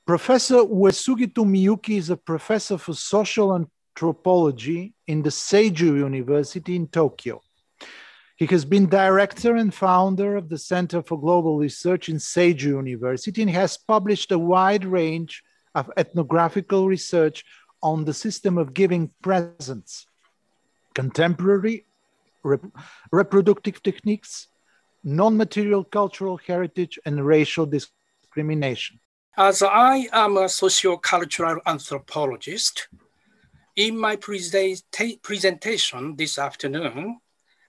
Professor UESUGI Tomiyuki is a professor for social anthropology in the Seijo University in Tokyo. He has been director and founder of the Center for Global Research in Seijo University and has published a wide range of ethnographical research on the system of giving presents, contemporary reproductive techniques, non-material cultural heritage, and racial discrimination. As I am a socio-cultural anthropologist, in my presentation this afternoon,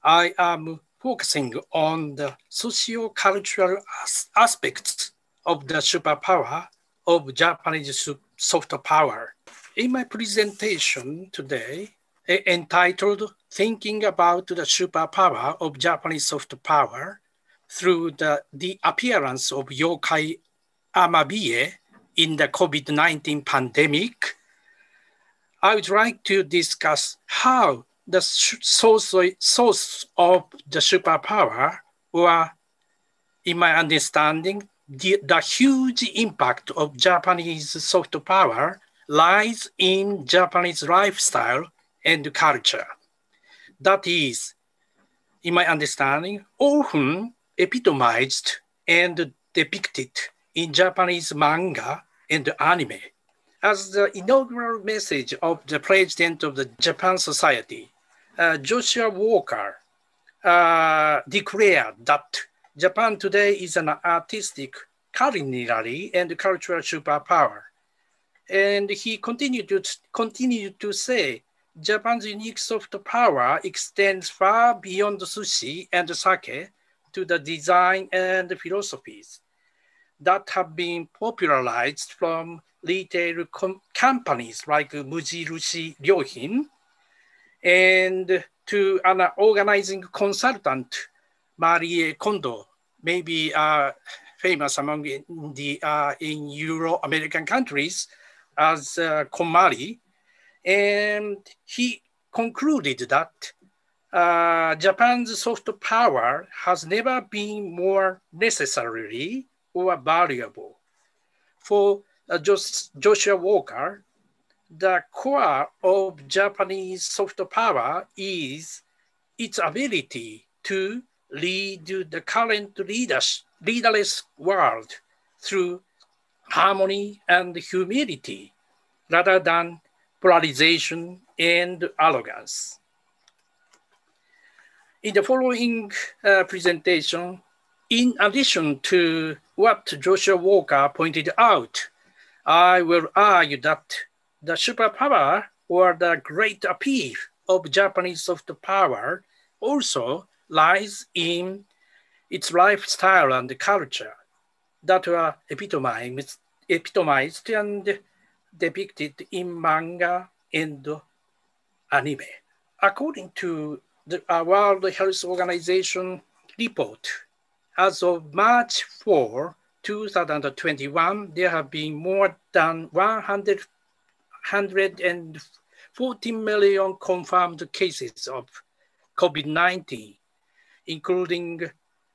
I am focusing on the socio-cultural aspects of the superpower of Japanese soft power. In my presentation today, entitled Thinking About the Superpower of Japanese Soft Power Through the Appearance of Yokai Amabie in the COVID-19 pandemic, I would like to discuss how the source of the superpower, or in my understanding, the huge impact of Japanese soft power lies in Japanese lifestyle and culture. That is, in my understanding, often epitomized and depicted in Japanese manga and anime. As the inaugural message of the president of the Japan Society, Joshua Walker, declared that Japan today is an artistic, culinary, and cultural superpower. And he continued to say, Japan's unique soft power extends far beyond sushi and sake to the design and philosophies that have been popularized from retail companies like Mujirushi Ryohin and to an organizing consultant, Marie Kondo, maybe famous among in Euro-American countries as KonMari. And he concluded that Japan's soft power has never been more necessary or valuable. For Joshua Walker, the core of Japanese soft power is its ability to lead the current leaderless world through harmony and humility, rather than polarization and arrogance. In the following presentation, in addition to what Joshua Walker pointed out, I will argue that the superpower or the great appeal of Japanese soft power also lies in its lifestyle and culture that were epitomized and depicted in manga and anime. According to the World Health Organization report, as of March 4, 2021, there have been more than 140 million confirmed cases of COVID-19, including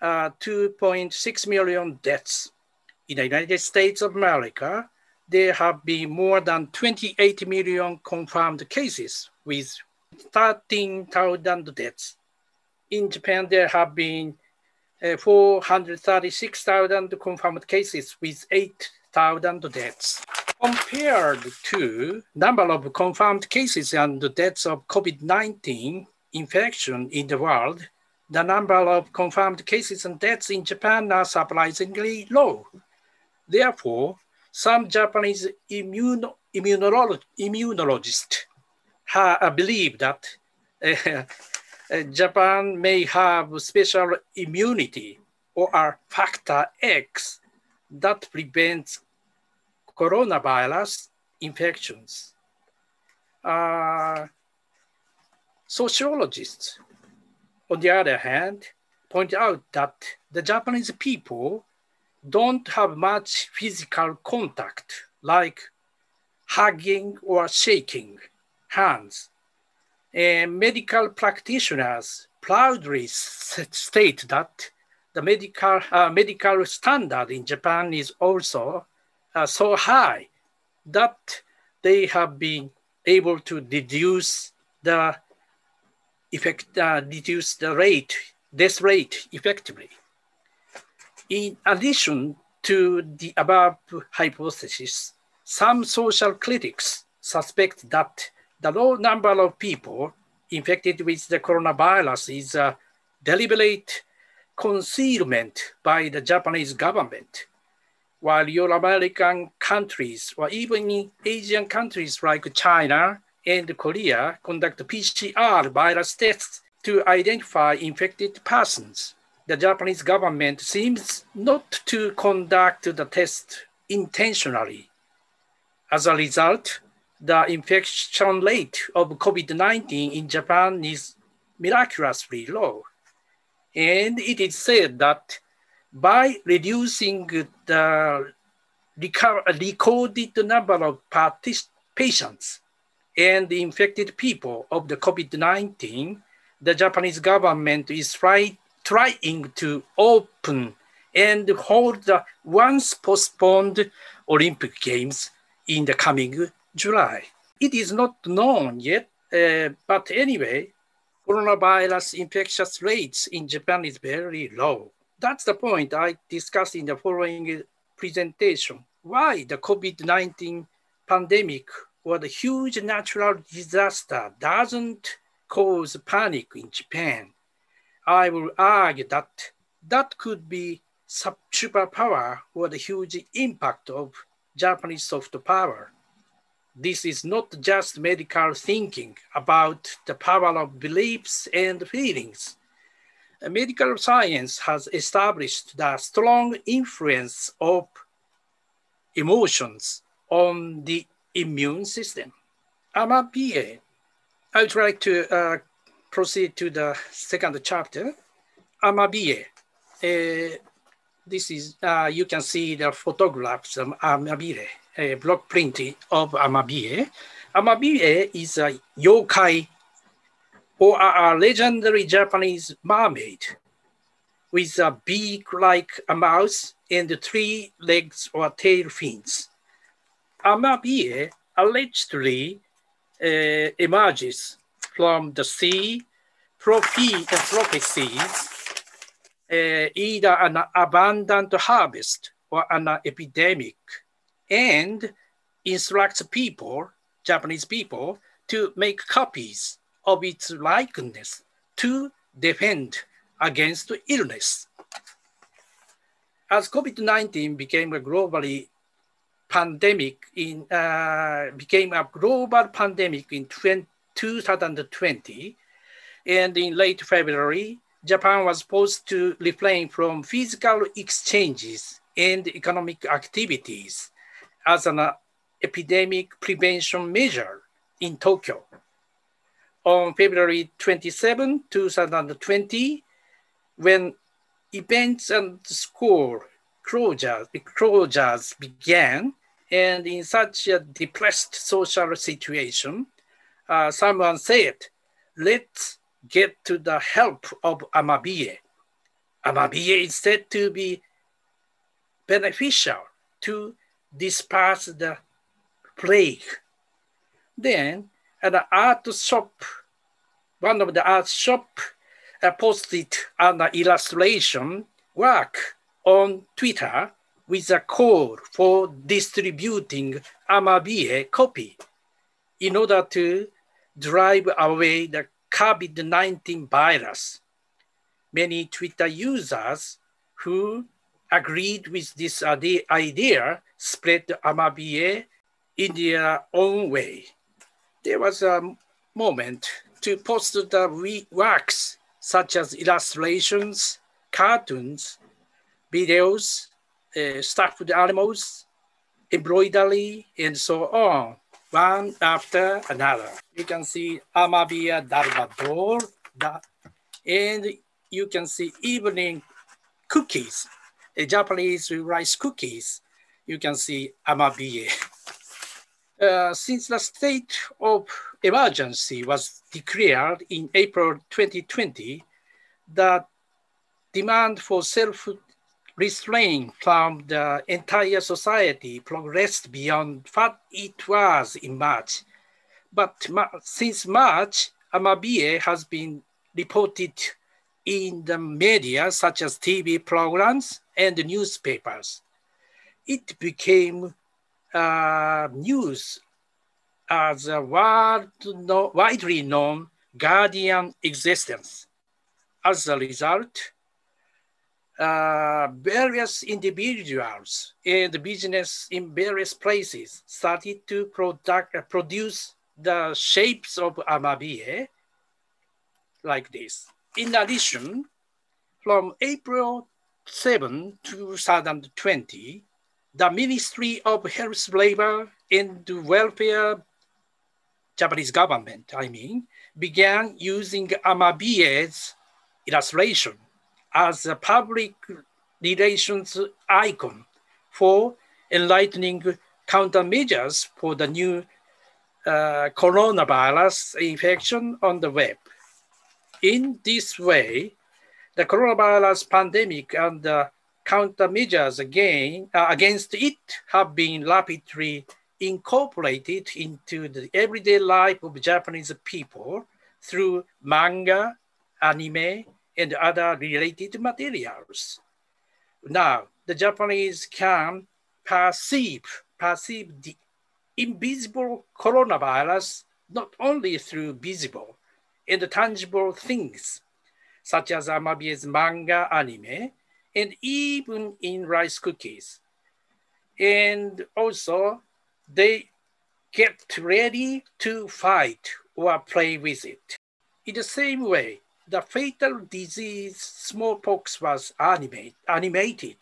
2.6 million deaths. In the United States of America, there have been more than 28 million confirmed cases with 13,000 deaths. In Japan, there have been 436,000 confirmed cases with 8,000 deaths. Compared to number of confirmed cases and deaths of COVID-19 infection in the world, the number of confirmed cases and deaths in Japan are surprisingly low. Therefore, some Japanese immunologists believe that Japan may have special immunity or a factor X that prevents coronavirus infections. Sociologists, on the other hand, point out that the Japanese people don't have much physical contact, like hugging or shaking hands. And medical practitioners proudly state that the medical standard in Japan is also so high that they have been able to reduce the death rate effectively. In addition to the above hypothesis, some social critics suspect that the low number of people infected with the coronavirus is a deliberate concealment by the Japanese government, while Euro-American countries or even Asian countries like China and Korea conduct PCR virus tests to identify infected persons. The Japanese government seems not to conduct the test intentionally. As a result, the infection rate of COVID-19 in Japan is miraculously low. And it is said that by reducing the recorded number of patients and the infected people of the COVID-19, the Japanese government is trying to open and hold the once postponed Olympic Games in the coming July. It is not known yet, but anyway, coronavirus infection rates in Japan is very low. That's the point I discussed in the following presentation. Why the COVID-19 pandemic or the huge natural disaster doesn't cause panic in Japan. I will argue that that could be superpower or the huge impact of Japanese soft power. This is not just medical thinking about the power of beliefs and feelings. Medical science has established the strong influence of emotions on the immune system. Amabie, I would like to proceed to the second chapter. Amabie. This is, you can see the photographs of Amabie, a block printing of Amabie. Amabie is a yokai or a legendary Japanese mermaid with a beak like a mouse and 3 legs or tail fins. Amabie allegedly emerges from the sea prophecies either an abundant harvest or an epidemic, and instructs people, Japanese people, to make copies of its likeness to defend against illness. As COVID-19 became a global pandemic in 2020, and in late February, Japan was forced to refrain from physical exchanges and economic activities as an epidemic prevention measure in Tokyo. On February 27, 2020, when events and school closures began, and in such a depressed social situation, someone said, let's get to the help of Amabie. Amabie is said to be beneficial to disperse the plague. Then at an art shop, one of the art shop posted an illustration work on Twitter with a call for distributing Amabie copy in order to drive away the COVID-19 virus. Many Twitter users who agreed with this idea spread Amabie in their own way. There was a moment to post the works such as illustrations, cartoons, videos, stuffed animals, embroidery, and so on, one after another. You can see Amabie Darba and you can see evening cookies, Japanese rice cookies. You can see Amabie. Since the state of emergency was declared in April 2020, the demand for restraint from the entire society progressed beyond what it was in March. But since March, Amabie has been reported in the media, such as TV programs and newspapers. It became news as a widely known guardian existence. As a result, various individuals and business in various places started to produce the shapes of Amabie like this. In addition, from April 7, 2020, the Ministry of Health, Labor and Welfare, Japanese government, began using Amabie's illustration as a public relations icon for enlightening countermeasures for the new coronavirus infection on the web. In this way, the coronavirus pandemic and the countermeasures against it have been rapidly incorporated into the everyday life of Japanese people through manga, anime, and other related materials. Now, the Japanese can perceive the invisible coronavirus not only through visible and tangible things, such as Amabie's manga, anime, and even in rice cookies. And also, they get ready to fight or play with it. In the same way, the fatal disease smallpox was animated,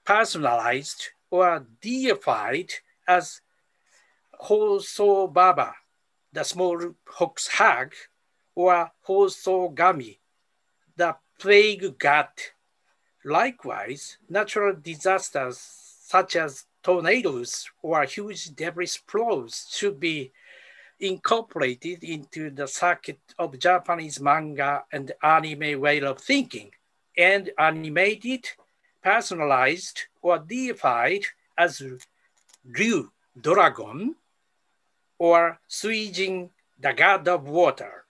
personalized, or deified as Hoso Baba, the smallpox hag, or Hoso Gami, the plague god. Likewise, natural disasters such as tornadoes or huge debris flows should be incorporated into the circuit of Japanese manga and anime way of thinking, and animated, personalized, or deified as Ryu, dragon, or Suijin, the god of water.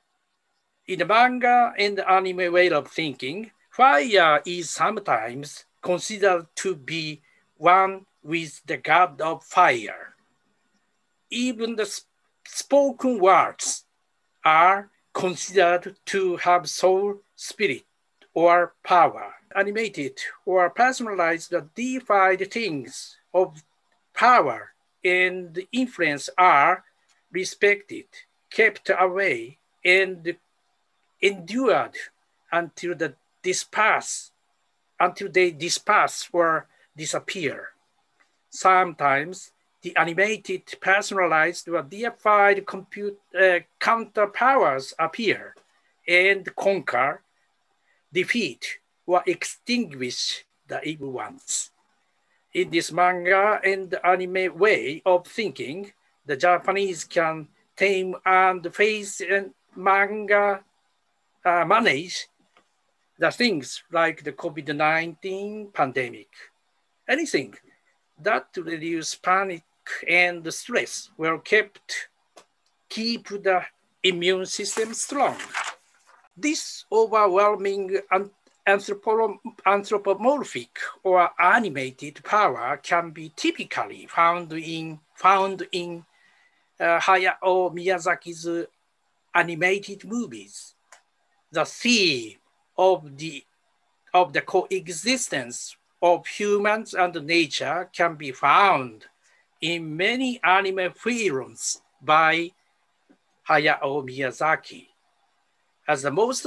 In the manga and anime way of thinking, fire is sometimes considered to be one with the god of fire. Even the spoken words are considered to have soul, spirit, or power. Animated or personalized deified things of power and influence are respected, kept away, and endured until they disperse or disappear. Sometimes the animated, personalized, or deified counterpowers appear and conquer, defeat, or extinguish the evil ones. In this manga and anime way of thinking, the Japanese can tame and face and manage the things like the COVID-19 pandemic. Anything that to reduce panic and stress will keep the immune system strong. This overwhelming anthropomorphic or animated power can be typically found in Hayao Miyazaki's animated movies. The theme of the coexistence of humans and nature can be found in many anime films by Hayao Miyazaki. As the most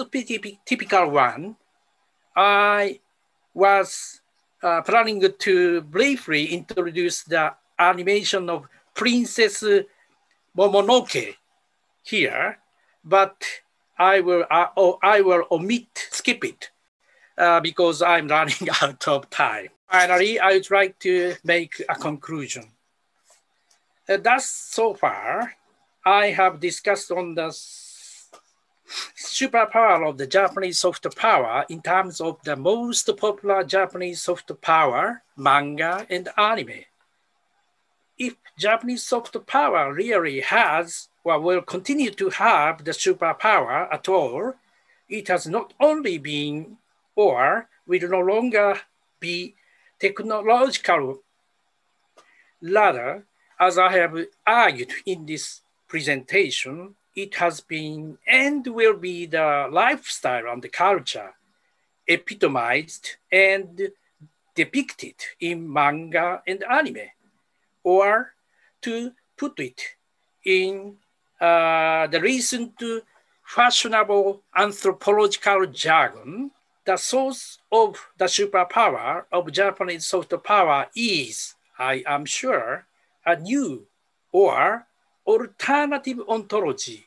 typical one, I was planning to briefly introduce the animation of Princess Momonoke here, but I will skip it because I'm running out of time. Finally, I would like to make a conclusion. Thus, so far, I have discussed on the superpower of the Japanese soft power in terms of the most popular Japanese soft power, manga and anime. If Japanese soft power really has or will continue to have the superpower at all, it has not only been or will no longer be technological. Rather, as I have argued in this presentation, it has been and will be the lifestyle and the culture epitomized and depicted in manga and anime. Or to put it in the recent fashionable anthropological jargon, the source of the superpower of Japanese soft power is, I am sure, a new or alternative ontology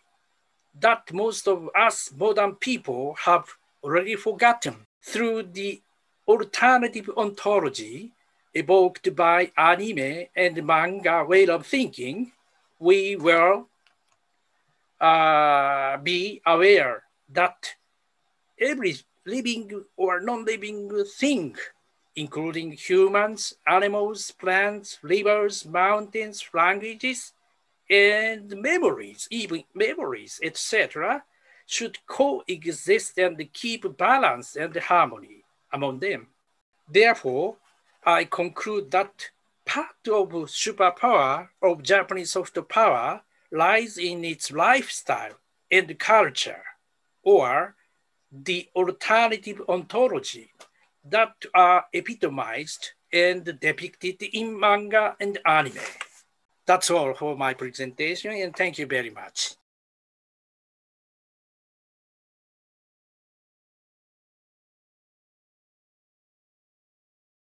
that most of us modern people have already forgotten. Through the alternative ontology evoked by anime and manga way of thinking, we will be aware that every living or non-living thing, including humans, animals, plants, rivers, mountains, languages, and memories, even memories, etc., should coexist and keep balance and harmony among them. Therefore, I conclude that part of superpower of Japanese soft power lies in its lifestyle and culture, or the alternative ontology that are epitomized and depicted in manga and anime. That's all for my presentation, and thank you very much.